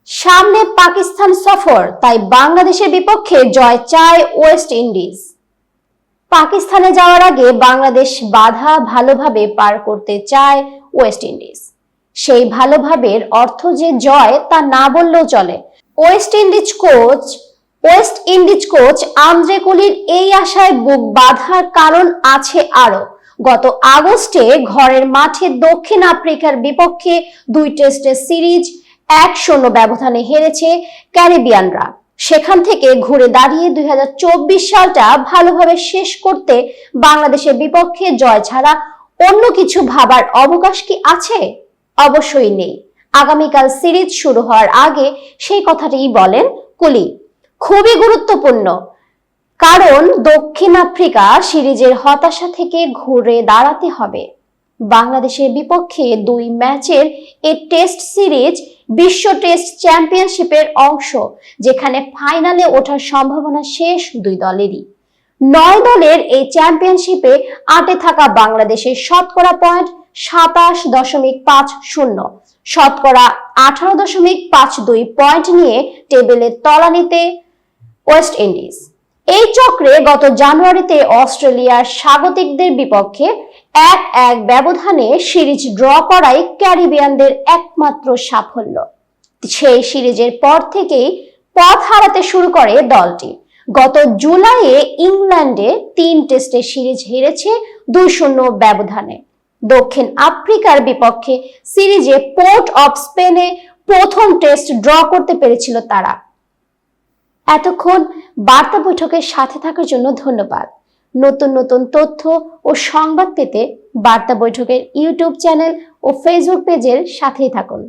সামনে পাকিস্তান সফর, তাই বাংলাদেশের বিপক্ষে জয় চায় ওয়েস্ট ইন্ডিজ। পাকিস্তানে যাওয়ার আগে বাংলাদেশ বাধা ভালোভাবে পার করতে চায় ওয়েস্ট ইন্ডিজ। সেই ভালোভাবের অর্থ যে জয় তা না বললেও চলে। ওয়েস্ট ইন্ডিজ কোচ আন্দ্রে কুলির এই আশায় বুক বাঁধার কারণ আছে আরো। গত আগস্টে ঘরের মাঠে দক্ষিণ আফ্রিকার বিপক্ষে 2 টেস্টের সিরিজ 1-0 ব্যবধানে হেরেছে ক্যারিবিয়ানরা। সেখান থেকে ঘুরে দাঁড়িয়ে 2024 সালটা ভালোভাবে শেষ করতে বাংলাদেশের বিপক্ষে জয় ছাড়া অন্য কিছু ভাবার অবকাশ কি আছে? অবশ্যই নেই। আগামীকাল সিরিজ শুরু হওয়ার আগে সেই কথাটিই বলেন কুলি। খুবই গুরুত্বপূর্ণ, কারণ দক্ষিণ আফ্রিকা সিরিজের হতাশা থেকে ঘুরে দাঁড়াতে হবে। বাংলাদেশের বিপক্ষে 2 ম্যাচের এই টেস্ট সিরিজ বিশ্ব টেস্ট চ্যাম্পিয়নশিপের অংশ, যেখানে ফাইনালে ওঠার সম্ভাবনা শেষ 2 দলেরই। 9 দলের এই চ্যাম্পিয়নশিপে আটে থাকা বাংলাদেশের শতকরা পয়েন্ট 27.50, শতকরা 18.52 পয়েন্ট নিয়ে টেবিলের তলানিতে ওয়েস্ট ইন্ডিজ। এই চক্রে গত জানুয়ারিতে অস্ট্রেলিয়ার স্বাগতিকদের বিপক্ষে 1-1 ব্যবধানে সিরিজ ড্র করাই ক্যারিবিয়ানদের একমাত্র সাফল্য। সেই সিরিজের পর থেকেই পথ হারাতে শুরু করে দলটি। গত জুলাইয়ে ইংল্যান্ডে 3 টেস্টের সিরিজ হেরেছে 2-0 ব্যবধানে। দক্ষিণ আফ্রিকার বিপক্ষে সিরিজে পোর্ট অফ স্পেনে প্রথম টেস্ট ড্র করতে পেরেছিল তারা। এতক্ষণ বার্তা বৈঠকের সাথে থাকার জন্য ধন্যবাদ। নতুন নতুন তথ্য ও সংবাদ পেতে বার্তা বৈঠকের ইউটিউব চ্যানেল ও ফেসবুক পেজের সাথেই থাকুন।